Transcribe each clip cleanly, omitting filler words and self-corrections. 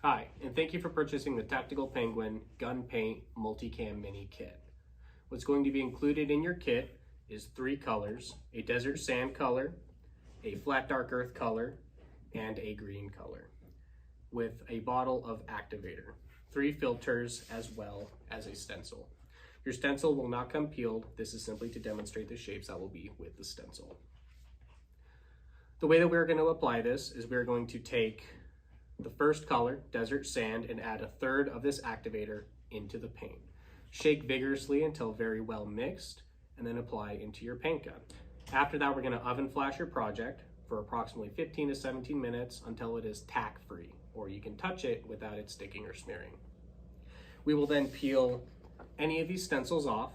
Hi, and thank you for purchasing the Tactical Penguin Gun Paint Multicam Mini Kit. What's going to be included in your kit is 3 colors, a desert sand color, a flat dark earth color, and a green color, with a bottle of activator, 3 filters, as well as a stencil. Your stencil will not come peeled. This is simply to demonstrate the shapes that will be with the stencil. The way that we're going to apply this is we're going to take the first color, desert sand, and add 1/3 of this activator into the paint. Shake vigorously until very well mixed, and then apply into your paint gun. After that, we're going to oven flash your project for approximately 15 to 17 minutes until it is tack-free, or you can touch it without it sticking or smearing. We will then peel any of these stencils off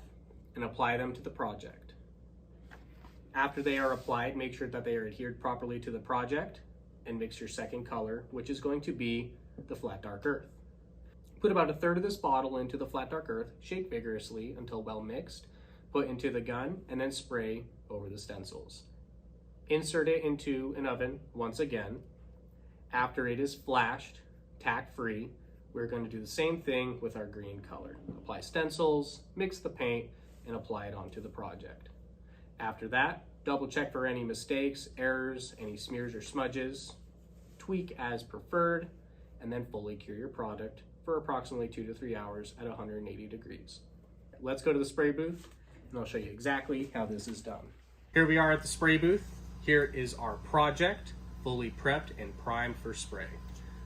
and apply them to the project. After they are applied, make sure that they are adhered properly to the project, and mix your second color, which is going to be the flat dark earth. Put about 1/3 of this bottle into the flat dark earth, shake vigorously until well mixed, put into the gun, and then spray over the stencils. Insert it into an oven once again. After it is flashed, tack-free, we're going to do the same thing with our green color. Apply stencils, mix the paint, and apply it onto the project. After that, double check for any mistakes, errors, any smears or smudges, tweak as preferred, and then fully cure your product for approximately 2 to 3 hours at 180 degrees. Let's go to the spray booth, and I'll show you exactly how this is done. Here we are at the spray booth. Here is our project, fully prepped and primed for spray.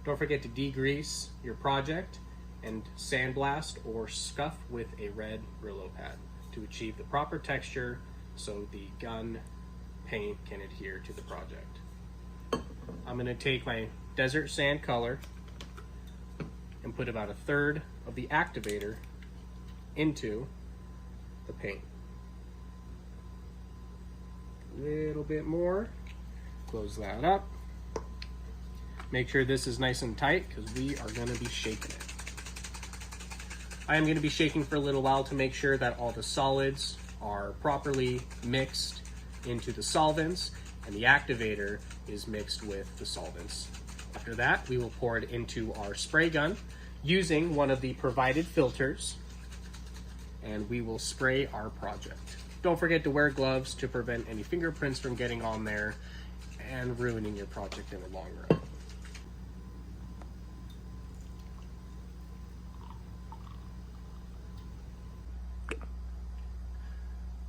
Don't forget to degrease your project and sandblast or scuff with a red Brillo pad to achieve the proper texture so the gun paint can adhere to the project. I'm going to take my desert sand color and put about 1/3 of the activator into the paint. A little bit more. Close that up. Make sure this is nice and tight because we are going to be shaking it. I am going to be shaking for a little while to make sure that all the solids are properly mixed into the solvents and the activator is mixed with the solvents. After that, we will pour it into our spray gun using one of the provided filters, and we will spray our project. Don't forget to wear gloves to prevent any fingerprints from getting on there and ruining your project in the long run.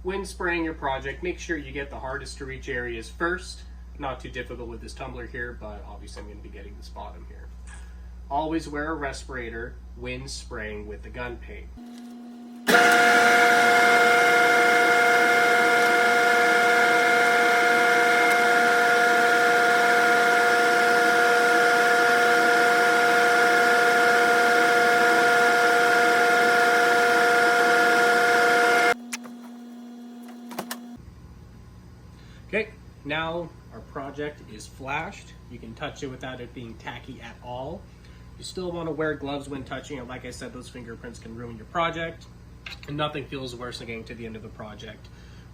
When spraying your project, make sure you get the hardest to reach areas first. Not too difficult with this tumbler here, but obviously I'm going to be getting this bottom here. Always wear a respirator when spraying with the gun paint. Okay, now our project is flashed. You can touch it without it being tacky at all. You still want to wear gloves when touching it. Like I said, those fingerprints can ruin your project, and nothing feels worse than getting to the end of a project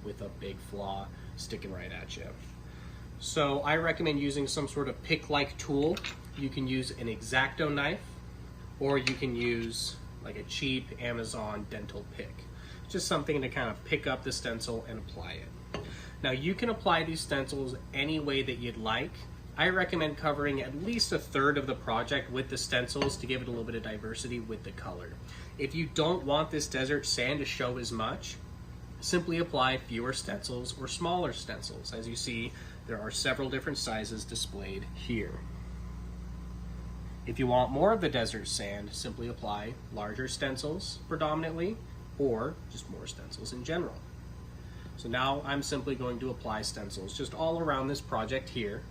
with a big flaw sticking right at you. So I recommend using some sort of pick-like tool. You can use an X-Acto knife, or you can use like a cheap Amazon dental pick. Just something to kind of pick up the stencil and apply it. Now you can apply these stencils any way that you'd like. I recommend covering at least 1/3 of the project with the stencils to give it a little bit of diversity with the color. If you don't want this desert sand to show as much, simply apply fewer stencils or smaller stencils. As you see, there are several different sizes displayed here. If you want more of the desert sand, simply apply larger stencils predominantly, or just more stencils in general. So now I'm simply going to apply stencils just all around this project here,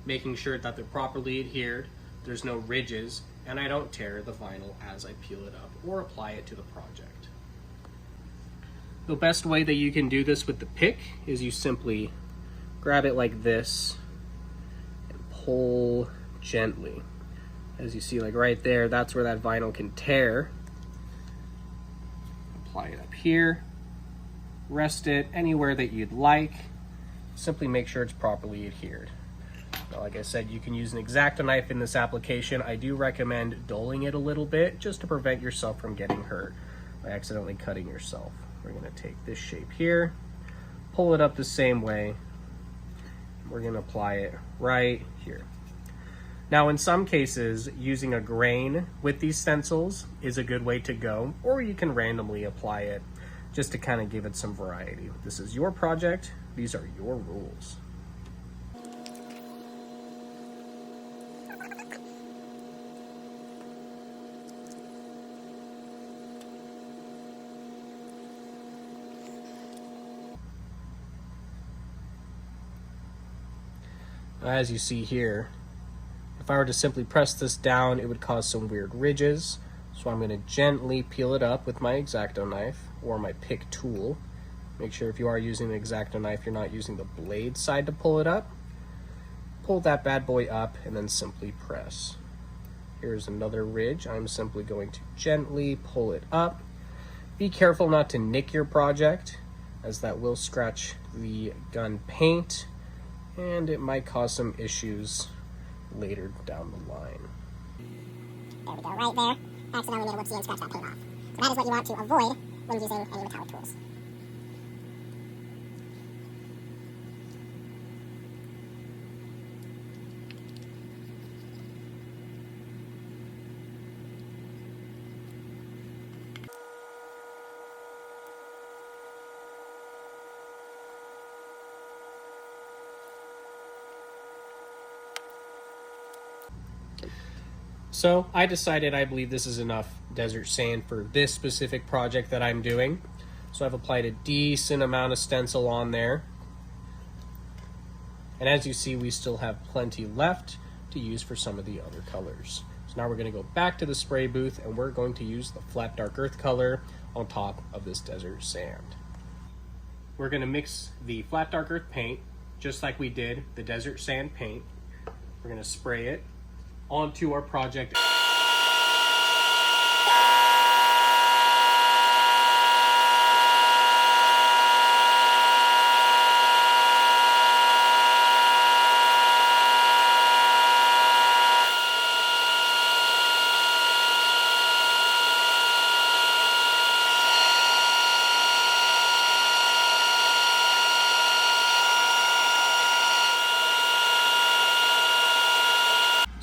making sure that they're properly adhered, there's no ridges, and I don't tear the vinyl as I peel it up or apply it to the project. The best way that you can do this with the pick is you simply grab it like this and pull gently. As you see, like right there, that's where that vinyl can tear. Apply it up here. Rest it anywhere that you'd like. Simply make sure it's properly adhered. Now, like I said, you can use an X-Acto knife in this application. I do recommend dulling it a little bit just to prevent yourself from getting hurt by accidentally cutting yourself. We're gonna take this shape here, pull it up the same way. We're gonna apply it right here. Now, in some cases, using a grain with these stencils is a good way to go, or you can randomly apply it just to kind of give it some variety. This is your project. These are your rules. As you see here, if I were to simply press this down, it would cause some weird ridges. So I'm going to gently peel it up with my X-Acto knife or my pick tool. Make sure if you are using the X-Acto knife, you're not using the blade side to pull it up. Pull that bad boy up and then simply press. Here's another ridge. I'm simply going to gently pull it up. Be careful not to nick your project, as that will scratch the gun paint and it might cause some issues later down the line. There we go, right there. Accidentally made a whoopsie and scratched that paint off. So that is what you want to avoid when using any metallic tools. So I decided I believe this is enough desert sand for this specific project that I'm doing. So I've applied a decent amount of stencil on there. And as you see, we still have plenty left to use for some of the other colors. So now we're going to go back to the spray booth and we're going to use the flat dark earth color on top of this desert sand. We're going to mix the flat dark earth paint just like we did the desert sand paint. We're going to spray it onto our project.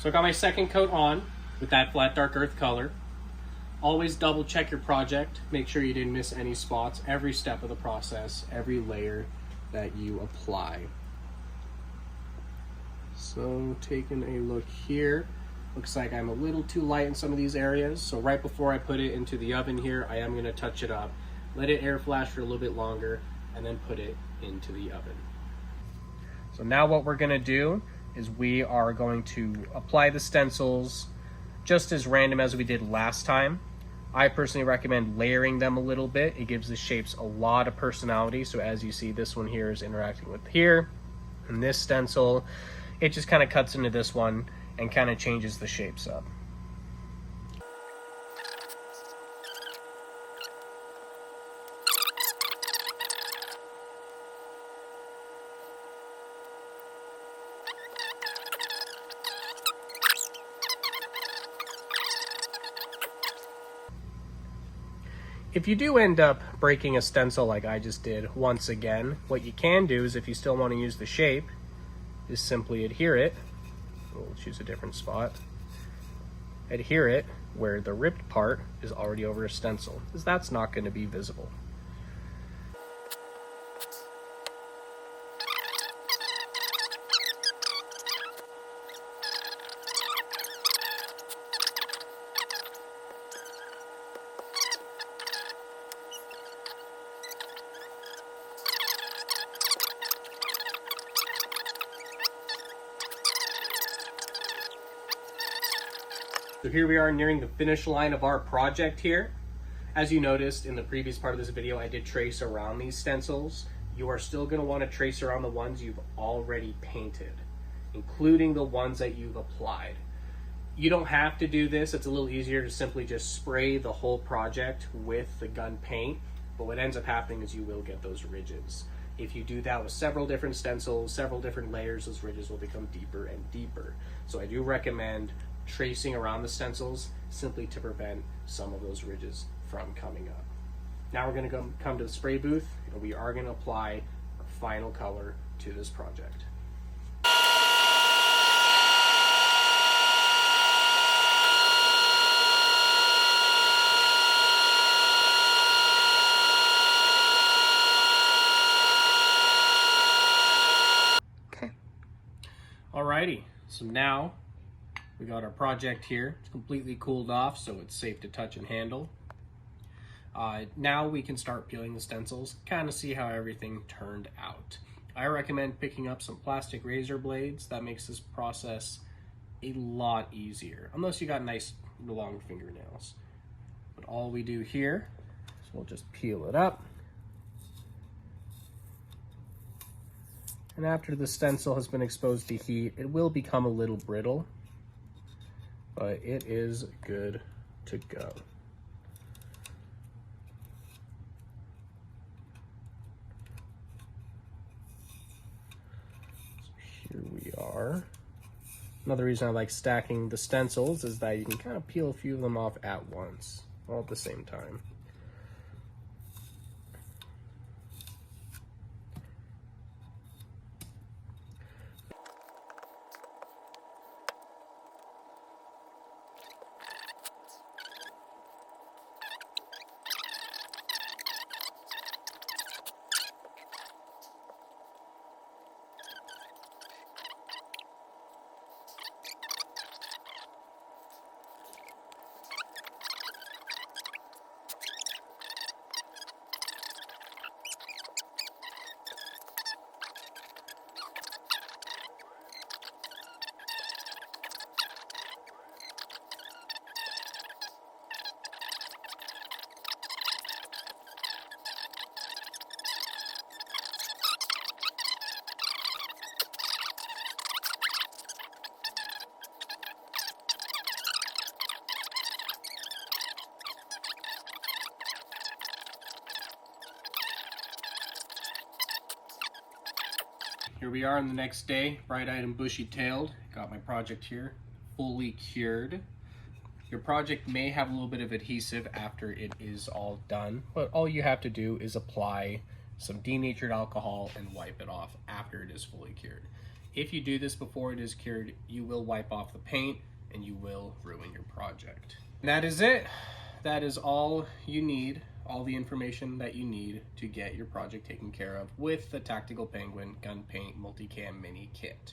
So I got my second coat on with that flat dark earth color. Always double check your project. Make sure you didn't miss any spots every step of the process, every layer that you apply. So taking a look here, looks like I'm a little too light in some of these areas. So right before I put it into the oven here, I am going to touch it up, let it air flash for a little bit longer, and then put it into the oven. So now what we're going to do is we are going to apply the stencils just as random as we did last time. I personally recommend layering them a little bit. It gives the shapes a lot of personality. So as you see, this one here is interacting with here, and this stencil, it just kind of cuts into this one and kind of changes the shapes up. If you do end up breaking a stencil like I just did once again, what you can do is, if you still want to use the shape, is simply adhere it. We'll choose a different spot. Adhere it where the ripped part is already over a stencil, because that's not going to be visible. So here we are nearing the finish line of our project here. As you noticed in the previous part of this video, I did trace around these stencils. You are still going to want to trace around the ones you've already painted, including the ones that you've applied. You don't have to do this. It's a little easier to simply just spray the whole project with the gun paint, but what ends up happening is you will get those ridges. If you do that with several different stencils, several different layers, those ridges will become deeper and deeper. So I do recommend tracing around the stencils simply to prevent some of those ridges from coming up. Now we're going to come to the spray booth, and we are going to apply our final color to this project. Alrighty, so now we got our project here. It's completely cooled off, so it's safe to touch and handle. Now we can start peeling the stencils, kind of see how everything turned out. I recommend picking up some plastic razor blades. That makes this process a lot easier, unless you got nice long fingernails. But all we do here is we'll just peel it up. And after the stencil has been exposed to heat, it will become a little brittle, but it is good to go. So here we are. Another reason I like stacking the stencils is that you can kind of peel a few of them off at once, all at the same time. Here we are on the next day, bright-eyed and bushy-tailed. Got my project here, fully cured. Your project may have a little bit of adhesive after it is all done, but all you have to do is apply some denatured alcohol and wipe it off after it is fully cured. If you do this before it is cured, you will wipe off the paint and you will ruin your project. And that is it. That is all you need, all the information that you need to get your project taken care of with the Tactical Penguin Gun Paint Multicam Mini Kit.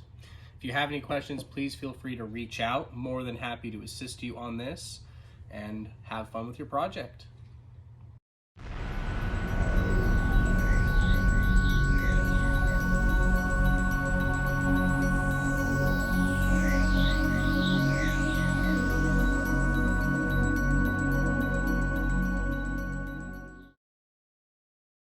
If you have any questions, please feel free to reach out. More than happy to assist you on this, and have fun with your project.